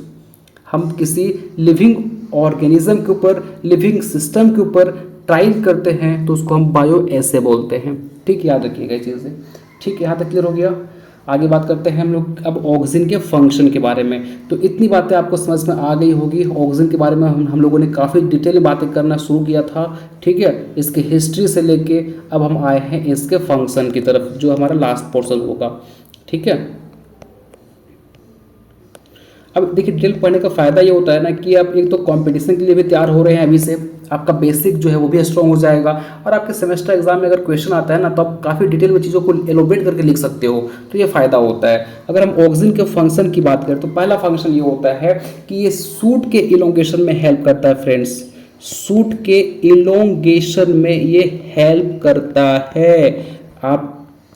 हम किसी लिविंग ऑर्गेनिज्म के ऊपर, लिविंग सिस्टम के ऊपर ट्रायल करते हैं तो उसको हम बायो एसे बोलते हैं। ठीक, याद रखिएगा ये चीज़ें। ठीक, यहाँ तक क्लियर हो गया। आगे बात करते हैं हम लोग अब ऑक्सीजन के फंक्शन के बारे में। तो इतनी बातें आपको समझ में आ गई होगी। ऑक्सीजन के बारे में हम लोगों ने काफ़ी डिटेल में बातें करना शुरू किया था। ठीक है, इसकी हिस्ट्री से लेके अब हम आए हैं इसके फंक्शन की तरफ, जो हमारा लास्ट पोर्शन होगा। ठीक है, अब देखिए डिटेल पढ़ने का फ़ायदा ये होता है ना कि आप एक तो कंपटीशन के लिए भी तैयार हो रहे हैं अभी से, आपका बेसिक जो है वो भी स्ट्रॉन्ग हो जाएगा, और आपके सेमेस्टर एग्जाम में अगर क्वेश्चन आता है ना तो आप काफ़ी डिटेल में चीज़ों को एलोबरेट करके लिख सकते हो, तो ये फ़ायदा होता है। अगर हम ऑक्सीजन के फंक्शन की बात करें तो पहला फंक्शन ये होता है कि ये सूट के इलोंगेशन में हेल्प करता है फ्रेंड्स। सूट के इलोंगेशन में ये हेल्प करता है। आप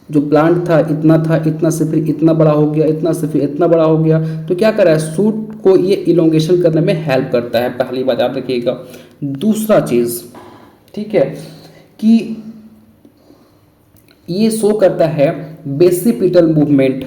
जो प्लांट था इतना से फिर इतना बड़ा हो गया, इतना से फिर इतना बड़ा हो गया, तो क्या कर रहा है, सूट को ये इलोंगेशन करने में हेल्प करता है। पहली बात याद रखिएगा। दूसरा चीज, ठीक है, कि ये शो करता है बेसिपिटल मूवमेंट।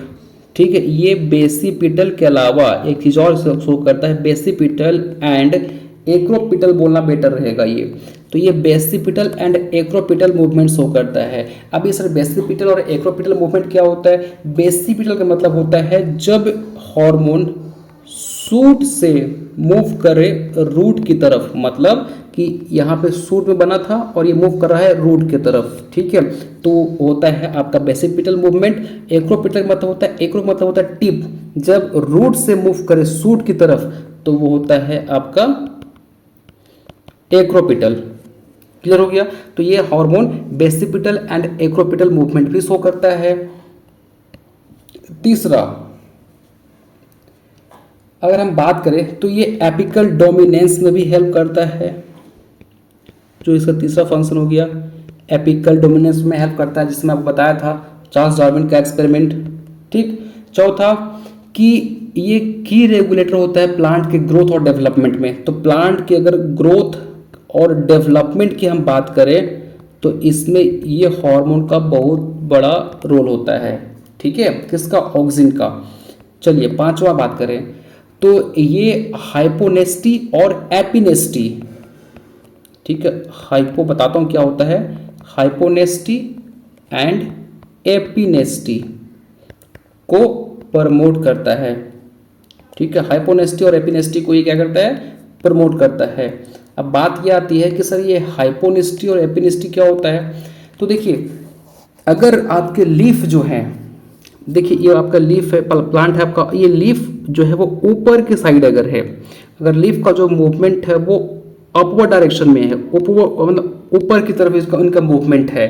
ठीक है, ये बेसिपिटल के अलावा एक चीज और शो करता है, बेसिपिटल एंड एक्रोपिटल बोलना बेटर रहेगा ये। तो ये basipetal and acropetal movement show करता है। अब ये सर बेसिपिटल और एक्रोपिटल मूवमेंट क्या होता है? बेसिपिटल का मतलब होता है जब हार्मोन सूट से मूव करे रूट की तरफ, मतलब कि यहाँ पे सूट में बना था और ये मूव कर रहा है रूट की तरफ। ठीक है, तो होता है आपका बेसिपिटल मूवमेंट। एक्रोपिटल मतलब होता है, एक्रो मतलब होता है टिप, जब रूट से मूव करे सूट की तरफ तो वो होता है आपका एक्रोपिटल। क्लियर हो गया? तो ये hormone basipetal and acropetal movement भी शो करता है। तीसरा, अगर हम बात करें तो ये एपिकल डोमिनेंस में भी हेल्प करता है, जो इसका तीसरा फंक्शन हो गया। एपिकल डोमिनेंस में हेल्प करता है, जिसमें आपको बताया था चार्ल्स डार्विन का एक्सपेरिमेंट। ठीक। चौथा, कि ये की रेगुलेटर होता है प्लांट के ग्रोथ और डेवलपमेंट में। तो प्लांट के अगर ग्रोथ और डेवलपमेंट की हम बात करें तो इसमें ये हार्मोन का बहुत बड़ा रोल होता है। ठीक है, किसका? ऑक्सीजन का। चलिए पांचवा बात करें तो ये हाइपोनेस्टी और एपिनेस्टी। ठीक है, हाइपो बताता हूं क्या होता है, हाइपोनेस्टी एंड एपिनेस्टी को प्रमोट करता है। ठीक है, हाइपोनेस्टी और एपिनेस्टी को ये क्या करता है? प्रमोट करता है। अब बात ये आती है कि सर ये हाइपोनेस्टी और एपिनेस्टी क्या होता है? तो देखिए, अगर आपके लीफ जो है, देखिए ये आपका लीफ है, प्लांट है आपका, ये लीफ जो है वो ऊपर की साइड अगर है, अगर लीफ का जो मूवमेंट है वो अपवर्ड डायरेक्शन में है, मतलब ऊपर की तरफ इसका इनका मूवमेंट है,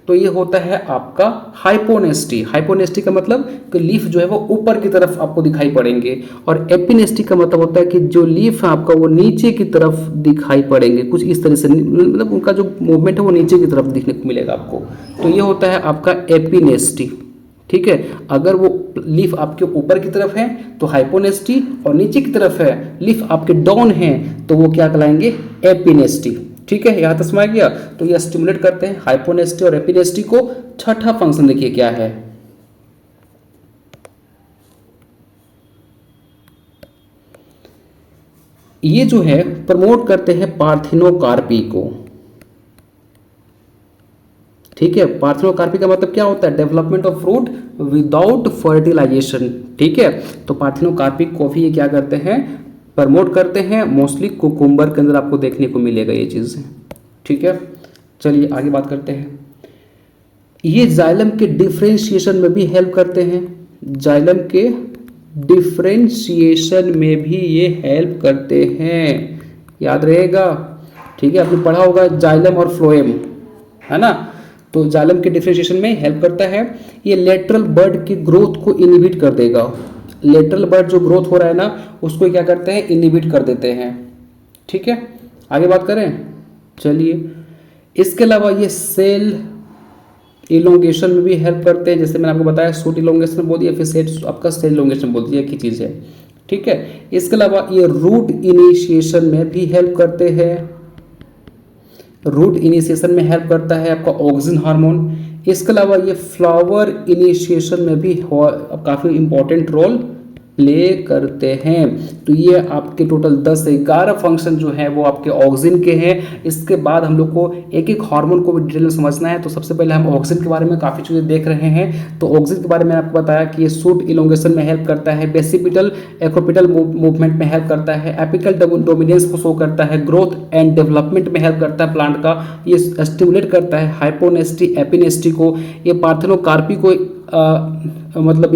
तो ये होता है आपका हाइपोनेस्टी। हाइपोनेस्टी का मतलब कि लीफ जो है वो ऊपर की तरफ आपको दिखाई पड़ेंगे, और एपिनेस्टी का मतलब होता है कि जो लीफ है आपका वो नीचे की तरफ दिखाई पड़ेंगे, कुछ इस तरह से, मतलब उनका जो मूवमेंट है वो नीचे की तरफ दिखने को मिलेगा आपको। तो ये होता है आपका एपिनेस्टी। ठीक है, अगर वो लीफ आपके ऊपर की तरफ है तो हाइपोनेस्टी, और नीचे की तरफ है लीफ आपके डाउन है तो वो क्या कहलाएंगे? एपिनेस्टी। ठीक है, यहां तक समझ गया? तो ये स्टिमुलेट करते हैं हाइपोनेस्टी और एपिनेस्टी को। छठा फंक्शन देखिए क्या है, ये जो है प्रमोट करते हैं पार्थिनोकार्पी को। ठीक है, पार्थिनोकार्पी का मतलब क्या होता है? Development of fruit without fertilisation. ठीक है, तो पार्थिनोकार्पी को भी ये क्या करते हैं? प्रमोट करते हैं। मोस्टली कुकुम्बर के अंदर आपको देखने को मिलेगा ये चीज़। ठीक है, चलिए आगे बात करते हैं। ये जाइलम के डिफ्रेंशिएशन में भी हेल्प करते हैं। जाइलम के डिफ्रेंशिएशन में भी ये हेल्प करते हैं, याद रहेगा। ठीक है, आपने पढ़ा होगा जाइलम और फ्लोएम, है ना? तो जाइलम के डिफ्रेंशिएशन में हेल्प करता है। ये लेटरल बर्ड की ग्रोथ को इनहिबिट कर देगा। लेटरल बर्ड जो ग्रोथ हो रहा है ना उसको क्या करते हैं? इनहिबिट कर देते हैं। ठीक है, आगे बात करें। चलिए, इसके अलावा ये सेल इलोंगेशन में भी हेल्प करते हैं, जैसे मैंने आपको बताया शूट इलोंगेशन बोल दिया, फिर सेट आपका सेल इलोंगेशन बोल दिया, एक ही चीज़ है। ठीक है, इसके अलावा ये रूट इनिशिएशन में भी हेल्प करते हैं। रूट इनिशिएशन में हेल्प करता है आपका ऑक्सीजन हार्मोन। इसके अलावा ये फ्लावर इनिशिएशन में भी काफ़ी इंपॉर्टेंट रोल प्ले करते हैं। तो ये आपके टोटल 10 से 11 फंक्शन जो है वो आपके ऑक्सिन के हैं। इसके बाद हम लोग को एक एक हार्मोन को भी डिटेल में समझना है। तो सबसे पहले हम ऑक्सिन के बारे में काफ़ी चीज़ें देख रहे हैं। तो ऑक्सिन के बारे में आपको बताया कि ये सूट इलोंगेशन में हेल्प करता है, बेसिपिटल एक्रोपिटल मूवमेंट में हेल्प करता है, एपिकल डोमिनेंस को शो करता है, ग्रोथ एंड डेवलपमेंट में हेल्प करता है प्लांट का, ये स्टिमुलेट करता है हाइपोनेस्टी एपिनेस्टी को, ये पार्थेनोकार्पी को मतलब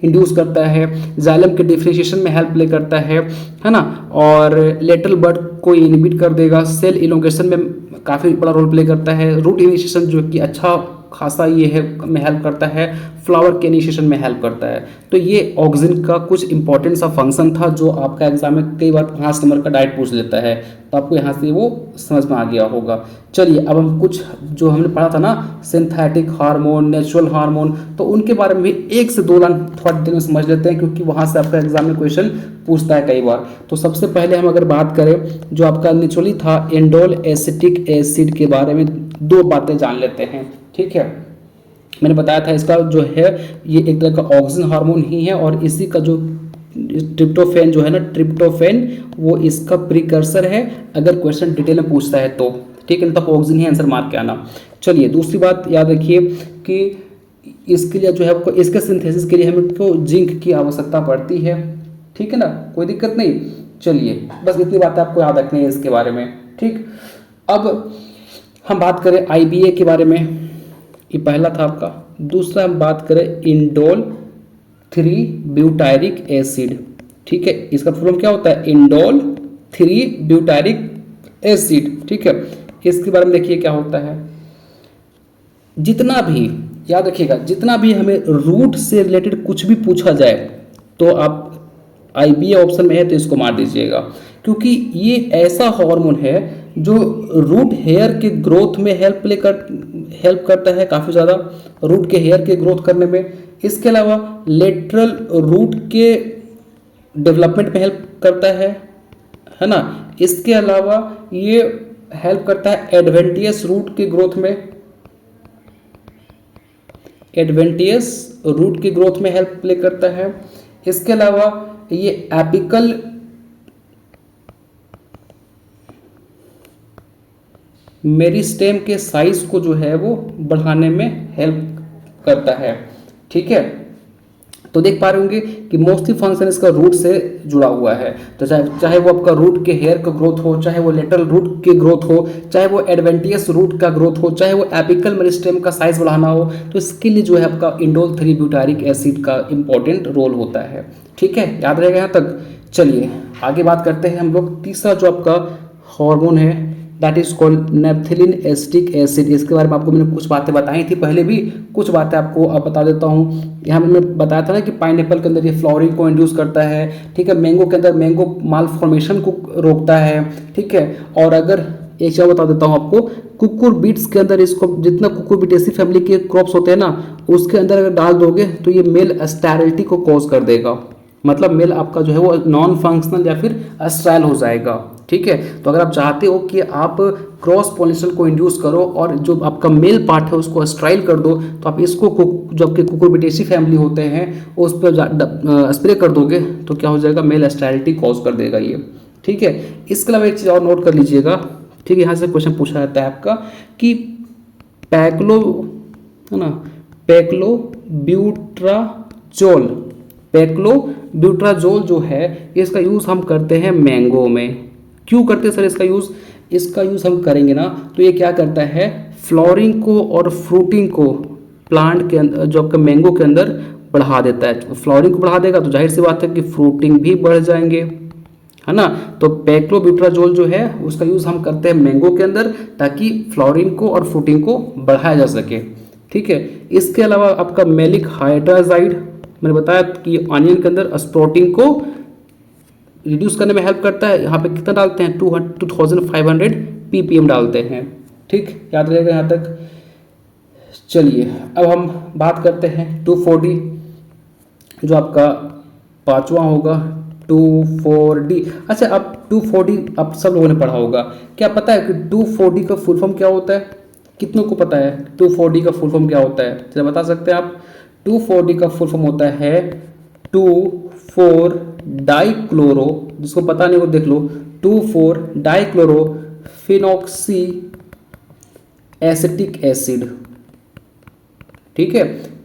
इंड्यूस करता है, जाइलम के डिफरेंशिएशन में हेल्प प्ले करता है ना, और लेटरल बर्ड को इनहिबिट कर देगा, सेल इलोंगेशन में काफ़ी बड़ा रोल प्ले करता है, रूट इनिशिएशन जो कि अच्छा खासा ये है में हेल्प करता है, फ्लावर के इनिशिएशन में हेल्प करता है। तो ये ऑक्सिन का कुछ इंपॉर्टेंट सा फंक्शन था जो आपका एग्जाम में कई बार 5 नंबर का डाइट पूछ लेता है, तो आपको यहाँ से वो समझ में आ गया होगा। चलिए अब हम कुछ जो हमने पढ़ा था ना सिंथेटिक हार्मोन, नेचुरल हार्मोन, तो उनके बारे में भी 1 से 2 लाइन थोड़ा डिटेल में समझ लेते हैं, क्योंकि वहाँ से आपका एग्जाम में क्वेश्चन पूछता है कई बार। तो सबसे पहले हम अगर बात करें जो आपका नेचुरली था इंडोल एसिटिक एसिड के बारे में 2 बातें जान लेते हैं। ठीक है, मैंने बताया था इसका जो है ये एक तरह का ऑक्सिन हार्मोन ही है, और इसी का जो ट्रिप्टोफैन जो है ना, ट्रिप्टोफैन वो इसका प्रीकर्सर है अगर क्वेश्चन डिटेल में पूछता है तो। ठीक है, तो ऑक्सिन ही आंसर मार के आना। चलिए दूसरी बात याद रखिए कि इसके लिए जो है आपको इसके सिंथेसिस के लिए हमको जिंक की आवश्यकता पड़ती है। ठीक है ना, कोई दिक्कत नहीं। चलिए बस इतनी बात आपको याद रखनी है इसके बारे में। ठीक, अब हम बात करें IBA के बारे में, ये पहला था आपका। दूसरा हम बात करें इंडोल 3 ब्यूटायरिक एसिड। ठीक है, इसका फुल फॉर्म क्या होता है, इंडोल 3 ब्यूटायरिक एसिड। ठीक है, इसके बारे में देखिए क्या होता है। जितना भी याद रखिएगा, जितना भी हमें रूट से रिलेटेड कुछ भी पूछा जाए तो आप IBA ऑप्शन में है तो इसको मार दीजिएगा, क्योंकि ये ऐसा हार्मोन है जो रूट हेयर के ग्रोथ में हेल्प करता है काफ़ी ज़्यादा, रूट के हेयर के ग्रोथ करने में। इसके अलावा लेटरल रूट के डेवलपमेंट में हेल्प करता है ना। इसके अलावा ये हेल्प करता है एडवेंटियस रूट के ग्रोथ में, एडवेंटियस रूट की ग्रोथ में हेल्प प्ले करता है। इसके अलावा ये एपिकल मेरिस्टेम के साइज को जो है वो बढ़ाने में हेल्प करता है। ठीक है, तो देख पा रहे होंगे कि मोस्टली फंक्शन इसका रूट से जुड़ा हुआ है। तो चाहे वो आपका रूट के हेयर का ग्रोथ हो, चाहे वो लेटरल रूट की ग्रोथ हो, चाहे वो एडवेंटियस रूट का ग्रोथ हो, चाहे वो एपिकल मेरिस्टेम का साइज बढ़ाना हो, तो इसके लिए जो है आपका इंडोल 3 ब्यूटारिक एसिड का इंपॉर्टेंट रोल होता है। ठीक है, याद रहेगा यहाँ तक। चलिए आगे बात करते हैं हम लोग। तीसरा जो आपका हार्मोन है that is called naphthalene acetic acid. इसके बारे में आपको मैंने कुछ बातें बताई थी पहले भी, कुछ बातें आपको अब बता देता हूँ। यहाँ मैंने बताया था ना कि पाइनएप्पल के अंदर ये फ्लावरिंग को इंड्यूस करता है। ठीक है, मैंगो के अंदर मैंगो माल फॉर्मेशन को रोकता है। ठीक है, और अगर एक चीज़ बता देता हूँ आपको, कुकुर बीट्स के अंदर इसको, जितना कुकुर बीटेसी फैमिली के क्रॉप्स होते हैं ना, उसके अंदर अगर डाल दोगे तो ये मेल स्टेरिलिटी को कॉज कर देगा। मतलब मेल आपका जो है वो नॉन फंक्शनल या फिर अस्ट्राइल हो जाएगा। ठीक है, तो अगर आप चाहते हो कि आप क्रॉस पोलिनेशन को इंड्यूस करो और जो आपका मेल पार्ट है उसको अस्ट्राइल कर दो, तो आप इसको जो आपके कुकुरबिटेसी फैमिली होते हैं उस पर स्प्रे कर दोगे तो क्या हो जाएगा, मेल अस्ट्राइलिटी कॉज कर देगा ये। ठीक है, इसके अलावा एक चीज़ और नोट कर लीजिएगा। ठीक है, यहाँ से क्वेश्चन पूछा जाता है आपका कि पैक्लो है ना, पैक्लो ब्यूट्राजोल जो है इसका यूज़ हम करते हैं मैंगो में। क्यों करते हैं सर इसका यूज़? इसका यूज़ हम करेंगे ना तो ये क्या करता है, फ्लावरिंग को और फ्रूटिंग को प्लांट के अंदर, जो आपका मैंगो के अंदर बढ़ा देता है। फ्लावरिंग को बढ़ा देगा तो जाहिर सी बात है कि फ्रूटिंग भी बढ़ जाएंगे, है ना। तो पैक्लोब्यूट्राजोल जो है उसका यूज़ हम करते हैं मैंगो के अंदर ताकि फ्लावरिंग को और फ्रूटिंग को बढ़ाया जा सके। ठीक है, इसके अलावा आपका मेलिक हाइड्राजाइड मैंने बताया कि ऑनियन के अंदर स्प्रोटिंग को रिड्यूस करने में हेल्प करता है। यहाँ पे कितना डालते हैं, 2500 ppm डालते हैं। ठीक, याद रहेगा यहाँ तक। चलिए अब हम बात करते हैं 2,4-D, जो आपका पांचवा होगा 2,4-D। अच्छा, अब 2,4-D आप सब लोगों ने पढ़ा होगा। क्या पता है कि 2,4-D का फुल फॉर्म क्या होता है? कितनों को पता है 2,4-D का फुल फॉर्म क्या होता है? चलिए बता सकते हैं आप? 2,4-D का फुल फॉर्म होता है 2 4 डाइक्लोरो, जिसको पता नहीं वो देख लो, 2,4 डाइक्लोरो फिनॉक्सी एसिटिक एसिड, ठीक है,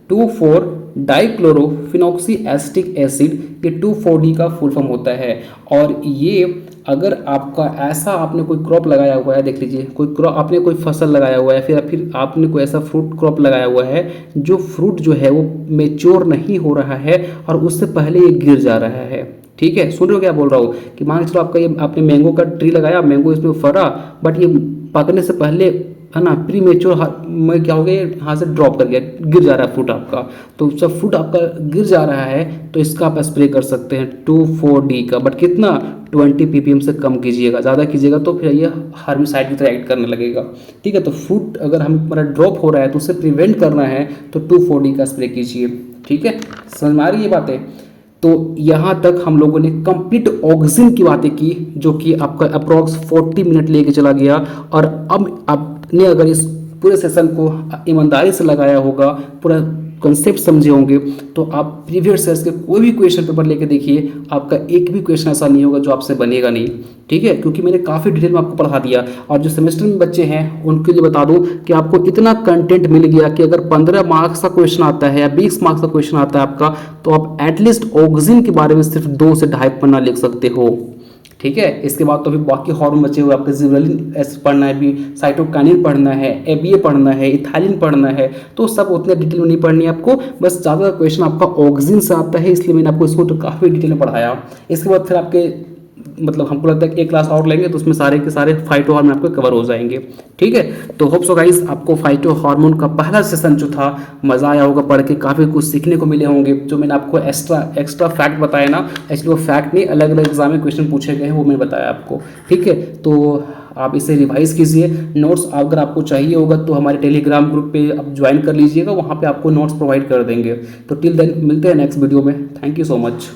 2,4 डाइक्लोरोफिनॉक्सी एसिटिक एसिड, ये 2,4-D का फुल फॉर्म होता है। और ये अगर आपका ऐसा आपने कोई क्रॉप लगाया हुआ है, देख लीजिए कोई क्रॉप आपने कोई फसल लगाया हुआ है, फिर आपने कोई ऐसा फ्रूट क्रॉप लगाया हुआ है जो फ्रूट जो है वो मेच्योर नहीं हो रहा है और उससे पहले ये गिर जा रहा है, ठीक है, सुन रहे हो क्या बोल रहा हूँ, कि मान के चलो आपका ये आपने मैंगो का ट्री लगाया, मैंगो इसमें फरा, बट ये पकने से पहले है ना प्री मेच्योर में क्या हो गया, यहाँ से ड्रॉप कर गया, गिर जा रहा है फ्रूट आपका। तो जब फ्रूट आपका गिर जा रहा है तो इसका आप स्प्रे कर सकते हैं 2,4-D का, बट कितना 20 ppm से कम कीजिएगा, ज़्यादा कीजिएगा तो फिर ये हार्मिसाइड की तरह एक्ट करने लगेगा, ठीक है। तो फ्रूट अगर हमारा ड्रॉप हो रहा है तो उसे प्रिवेंट करना है तो 2,4-D का स्प्रे कीजिए, ठीक है, समझ में आ रही है बातें। तो यहाँ तक हम लोगों ने कंप्लीट ऑक्सीजन की बातें की, जो कि आपका अप्रॉक्स 40 मिनट लेके चला गया। और अब आपने अगर इस पूरे सेशन को ईमानदारी से लगाया होगा, पूरा कंसेप्ट समझे होंगे, तो आप प्रीवियस ईयर्स के कोई भी क्वेश्चन पेपर लेके देखिए, आपका एक भी क्वेश्चन ऐसा नहीं होगा जो आपसे बनेगा नहीं, ठीक है, क्योंकि मैंने काफ़ी डिटेल में आपको पढ़ा दिया। और जो सेमेस्टर में बच्चे हैं उनके लिए बता दूं कि आपको इतना कंटेंट मिल गया कि अगर 15 मार्क्स का क्वेश्चन आता है या 20 मार्क्स का क्वेश्चन आता है आपका, तो आप एटलीस्ट ऑक्सीजन के बारे में सिर्फ 2 से 2.5 पन्ना लिख सकते हो, ठीक है। इसके बाद तो अभी बाकी हार्मोन बचे हुए, आपके जिबरेलिन एसिड पढ़ना है, भी साइटोकाइनिन पढ़ना है, एबीए पढ़ना है, इथाइलिन पढ़ना है, तो सब उतने डिटेल में नहीं पढ़नी है आपको, बस ज़्यादा क्वेश्चन आपका ऑक्सीजन से आता है, इसलिए मैंने आपको इसको तो काफ़ी डिटेल में पढ़ाया। इसके बाद फिर आपके मतलब हमको लगता है कि एक क्लास और लेंगे तो उसमें सारे के सारे फाइटो हार्मोन आपको कवर हो जाएंगे, ठीक है। तो होप सो गाइस आपको फाइटो हार्मोन का पहला सेशन जो था मज़ा आया होगा, पढ़ के काफ़ी कुछ सीखने को मिले होंगे। जो मैंने आपको एक्स्ट्रा फैक्ट बताया ना, एक्चुअली वो फैक्ट नहीं, अलग अलग एग्जाम में क्वेश्चन पूछे गए हैं वो मैंने बताया आपको, ठीक है। तो आप इसे रिवाइज कीजिए। नोट्स अगर आपको चाहिए होगा तो हमारे टेलीग्राम ग्रुप पे आप ज्वाइन कर लीजिएगा, वहाँ पे आपको नोट्स प्रोवाइड कर देंगे। तो टिल देन मिलते हैं नेक्स्ट वीडियो में। Thank you so much.